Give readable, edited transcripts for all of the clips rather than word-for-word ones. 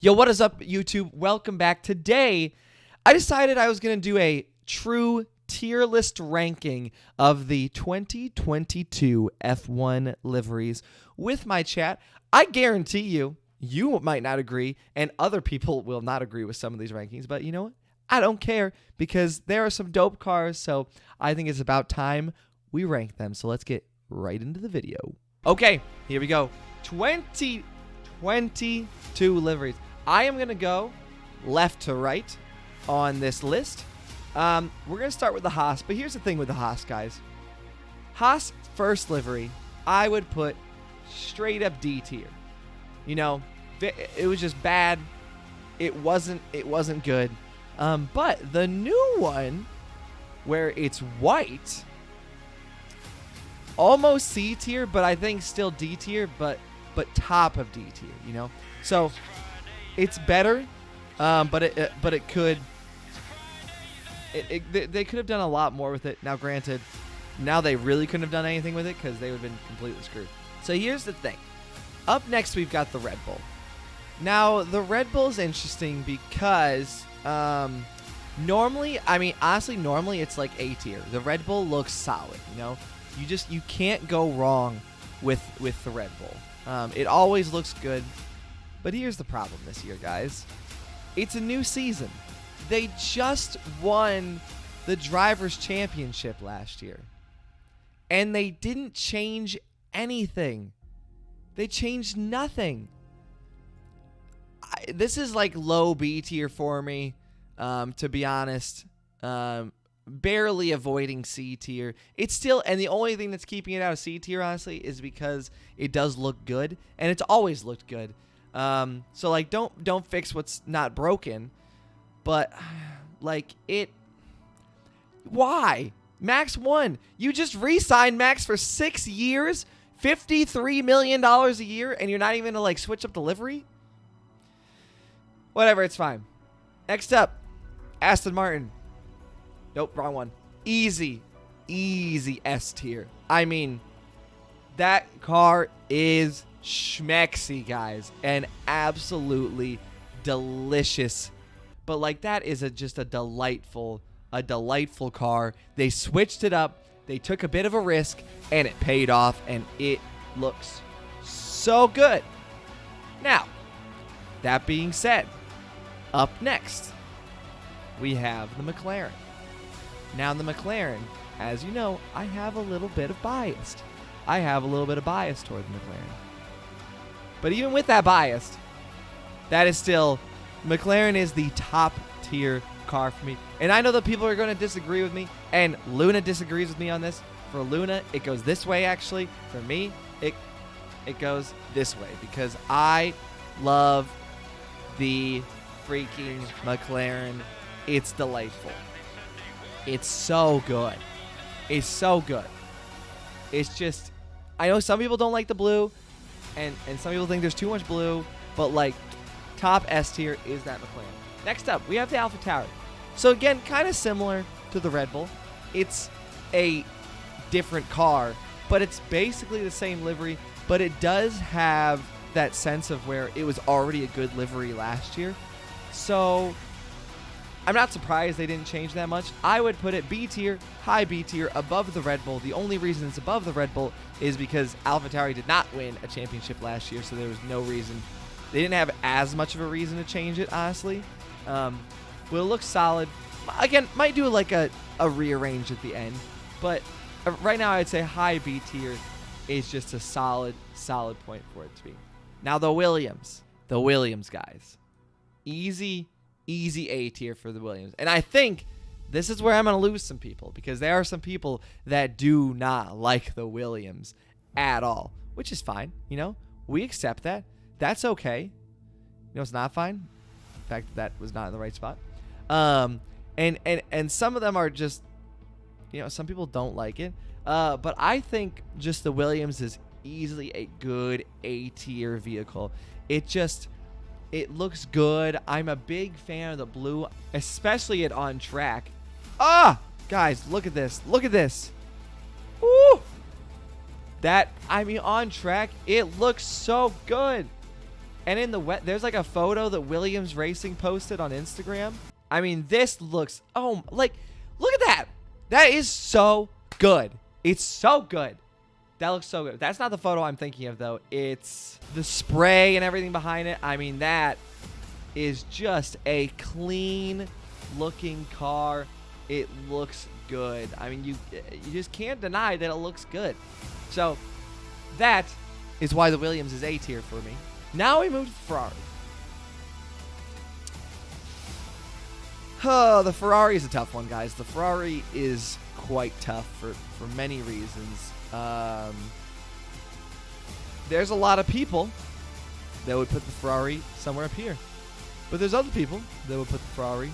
Yo, what is up, YouTube? Welcome back. Today, I decided I was going to do a true tier list ranking of the 2022 F1 liveries with my chat. I guarantee you might not agree, and other people will not agree with some of these rankings, but you know what? I don't care because there are some dope cars, so I think it's about time we rank them. So let's get right into the video. Okay, here we go. 2022 liveries. I am going to go left to right on this list. We're going to start with the Haas, but here's the thing with the Haas, guys. Haas first livery, I would put straight up D tier. You know, it was just bad. It wasn't good. But the new one, where it's white, almost C tier, but I think still D tier, but top of D tier, you know? So it's better, but it could. They could have done a lot more with it. Now, granted, now they really couldn't have done anything with it because they would have been completely screwed. So here's the thing. Up next, we've got the Red Bull. Now, the Red Bull is interesting because normally it's like A tier. The Red Bull looks solid. You know, you can't go wrong with the Red Bull. It always looks good. But here's the problem this year, guys. It's a new season. They just won the Drivers' Championship last year. And they didn't change anything. They changed nothing. This is like low B tier for me, to be honest. Barely avoiding C tier. It's still, and the only thing that's keeping it out of C tier, honestly, is because it does look good. And it's always looked good. So like don't fix what's not broken, but like why? Max won. You just re-signed Max for 6 years, $53 million a year, and you're not even gonna like switch up the livery? Whatever, it's fine. Next up, Aston Martin. Nope, wrong one. Easy S tier. I mean, that car is schmexy, guys, and absolutely delicious. But like, that is just a delightful car. They switched it up. They took a bit of a risk, and it paid off, and it looks so good. Now, that being said, up next, we have the McLaren. Now, the McLaren, as you know, I have a little bit of bias. toward the McLaren. But even with that bias, that is still, McLaren is the top tier car for me. And I know that people are going to disagree with me, and Luna disagrees with me on this. For Luna, it goes this way, actually. For me, it goes this way, because I love the freaking McLaren. It's delightful. It's so good. It's so good. It's just, I know some people don't like the blue, and some people think there's too much blue, but like, top S tier is that McLaren. Next up, we have the AlphaTauri. So again, kind of similar to the Red Bull. It's a different car, but it's basically the same livery, but it does have that sense of where it was already a good livery last year. So I'm not surprised they didn't change that much. I would put it B tier, high B tier, above the Red Bull. The only reason it's above the Red Bull is because AlphaTauri did not win a championship last year, so there was no reason. They didn't have as much of a reason to change it, honestly. But it looks solid. Again, might do like a rearrange at the end, but right now I'd say high B tier is just a solid point for it to be. Now the Williams, guys. Easy A tier for the Williams. And I think this is where I'm going to lose some people, because there are some people that do not like the Williams at all, which is fine. You know, we accept that. That's okay. You know, it's not fine. The fact that was not in the right spot. And some of them are just, you know, some people don't like it. But I think just the Williams is easily a good A tier vehicle. It looks good. I'm a big fan of the blue, especially it on track. Guys, look at this. Look at this. Woo! On track, it looks so good. And in the wet, there's like a photo that Williams Racing posted on Instagram. I mean, this looks, oh, like, look at that. That is so good. It's so good. That looks so good. That's not the photo I'm thinking of, though. It's the spray and everything behind it. I mean, that is just a clean-looking car. It looks good. I mean, you just can't deny that it looks good. So, that is why the Williams is A tier for me. Now we move to Ferrari. Oh, the Ferrari is a tough one, guys. The Ferrari is quite tough for many reasons. There's a lot of people that would put the Ferrari somewhere up here. But there's other people that would put the Ferrari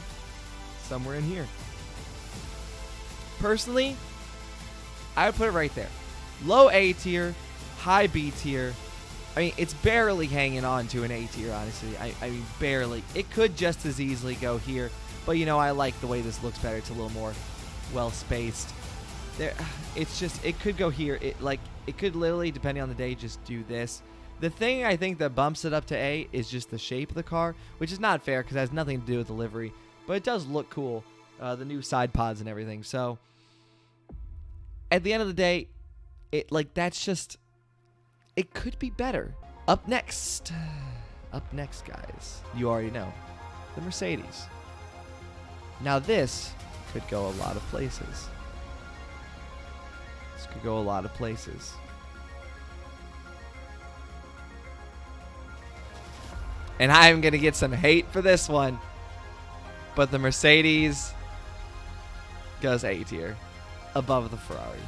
somewhere in here. Personally, I would put it right there. Low A tier, high B tier. I mean, it's barely hanging on to an A tier, honestly. I mean, barely. It could just as easily go here. But, you know, I like the way this looks better. It's a little more well-spaced. It's just, it could go here. It could literally, depending on the day, just do this. The thing I think that bumps it up to A is just the shape of the car, which is not fair because it has nothing to do with the livery. But it does look cool, the new side pods and everything. So, at the end of the day, that's just, it could be better. Up next, guys, you already know, the Mercedes. Now this could go a lot of places. This could go a lot of places. And I'm going to get some hate for this one. But the Mercedes goes A tier above the Ferrari.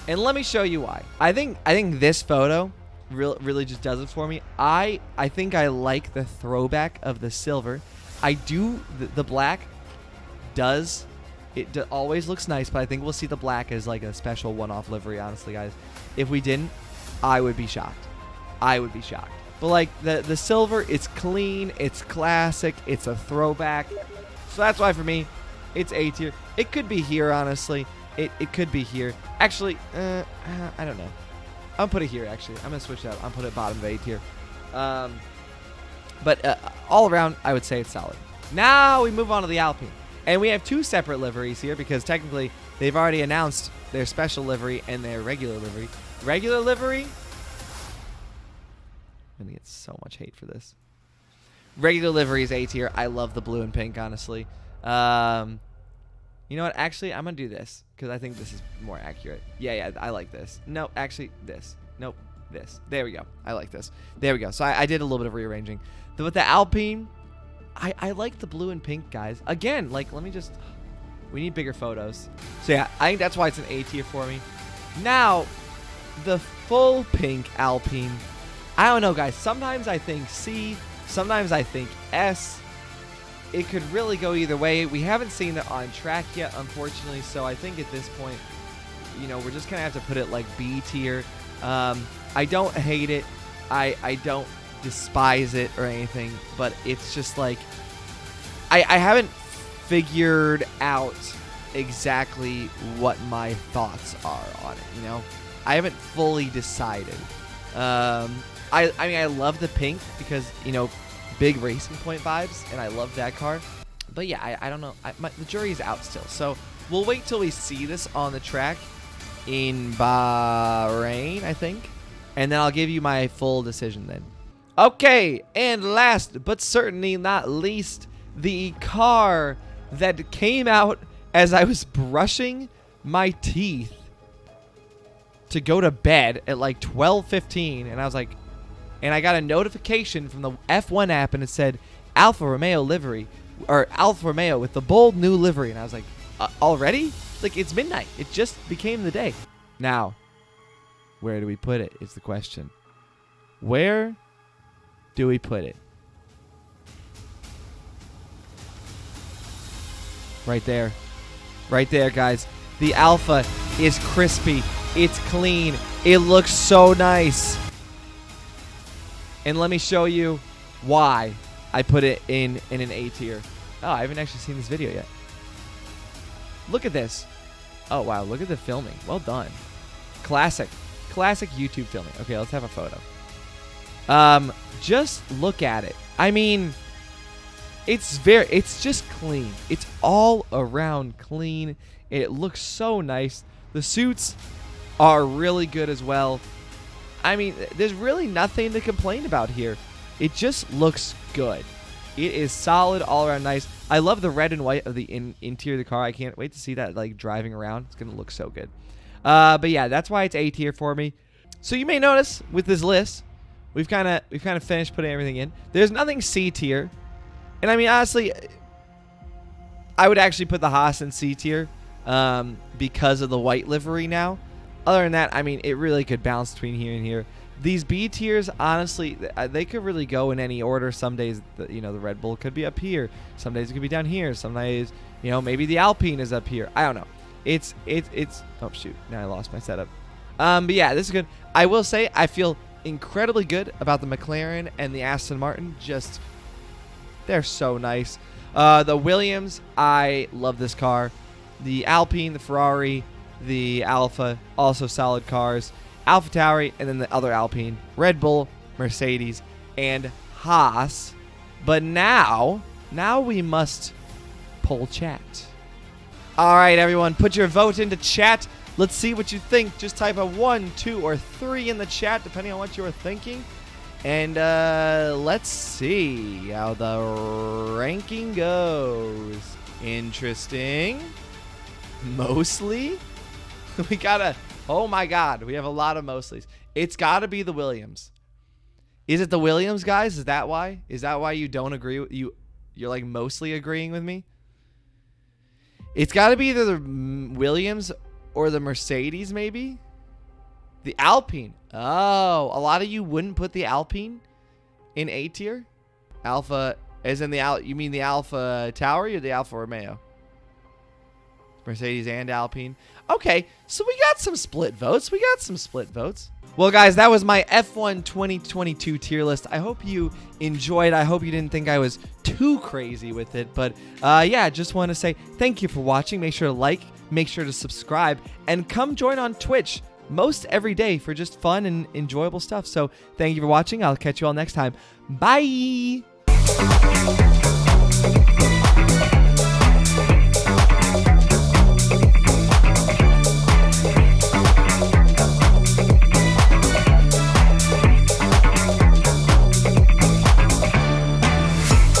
And let me show you why. I think this photo really just does it for me. I think I like the throwback of the silver. I do the black does always looks nice, but I think we'll see the black as like a special one-off livery, honestly, guys. If we didn't, I would be shocked. I would be shocked. But like the silver, it's clean, it's classic, it's a throwback. So that's why for me, it's A tier. It could be here, honestly. It could be here. Actually, I don't know. I'll put it here, actually. I'm going to switch it up. I'll put it bottom of A tier. But all around, I would say it's solid. Now we move on to the Alpine. And we have two separate liveries here because technically they've already announced their special livery and their regular livery. Regular livery? I'm going to get so much hate for this. Regular livery is A tier. I love the blue and pink, honestly. You know what? Actually, I'm going to do this because I think this is more accurate. Yeah, I like this. No, actually, this. Nope, this. There we go. I like this. There we go. So I did a little bit of rearranging. With the Alpine, I like the blue and pink, guys. Again, like, let me just... We need bigger photos. So, yeah, I think that's why it's an A tier for me. Now, the full pink Alpine. I don't know, guys. Sometimes I think C. Sometimes I think S. It could really go either way. We haven't seen it on track yet, unfortunately. So, I think at this point, you know, we're just going to have to put it like B tier. I don't hate it. I don't despise it or anything, but it's just like I haven't figured out exactly what my thoughts are on it, you know. I haven't fully decided. I mean, I love the pink because, you know, big Racing Point vibes, and I love that car. But yeah, I don't know. The jury's out still, so we'll wait till we see this on the track in Bahrain, I think, and then I'll give you my full decision then. Okay, and last but certainly not least, the car that came out as I was brushing my teeth to go to bed at like 12:15, and I was like, and I got a notification from the F1 app, and it said Alfa Romeo livery, or Alfa Romeo with the bold new livery, and I was like, already? Like, it's midnight. It just became the day. Now, where do we put it is the question. Where do we put it? Right there. Right there, guys. The Alpha is crispy. It's clean. It looks so nice. And let me show you why I put it in an A tier. Oh, I haven't actually seen this video yet. Look at this. Oh, wow. Look at the filming. Well done. Classic. Classic YouTube filming. Okay, let's have a photo. Just look at it. I mean, it's just clean. It's all around clean. It looks so nice. The suits are really good as well. I mean, there's really nothing to complain about here. It just looks good. It is solid, all around nice. I love the red and white of the interior of the car. I can't wait to see that like driving around. It's gonna look so good. But yeah, that's why it's A tier for me. So you may notice with this list, we've kind of finished putting everything in. There's nothing C tier, and I mean honestly, I would actually put the Haas in C tier because of the white livery now. Other than that, I mean, it really could bounce between here and here. These B tiers, honestly, they could really go in any order. Some days, the Red Bull could be up here. Some days it could be down here. Some days, maybe the Alpine is up here. I don't know. It's. Oh shoot! Now I lost my setup. But yeah, this is good. I will say I feel incredibly good about the McLaren and the Aston Martin. Just, they're so nice. The Williams, I love this car. The Alpine, the Ferrari, the Alpha, also solid cars. AlphaTauri, and then the other Alpine, Red Bull, Mercedes, and Haas. But now we must poll chat. All right, everyone, put your vote into chat. Let's see what you think. Just type a 1, 2, or 3 in the chat, depending on what you are thinking. And let's see how the ranking goes. Interesting. Mostly. We gotta... Oh my God, we have a lot of mostlies. It's got to be the Williams. Is it the Williams, guys? Is that why? Is that why you don't agree with you're like mostly agreeing with me? It's got to be either the Williams or the Mercedes, maybe. The Alpine. Oh, a lot of you wouldn't put the Alpine in A tier. Alpha, as in you mean the Alpha Tauri or the Alfa Romeo? Mercedes and Alpine. Okay, so we got some split votes. Well, guys, that was my F1 2022 tier list. I hope you enjoyed. I hope you didn't think I was too crazy with it. But yeah, just want to say thank you for watching. Make sure to like, make sure to subscribe, and come join on Twitch most every day for just fun and enjoyable stuff. So thank you for watching. I'll catch you all next time. Bye.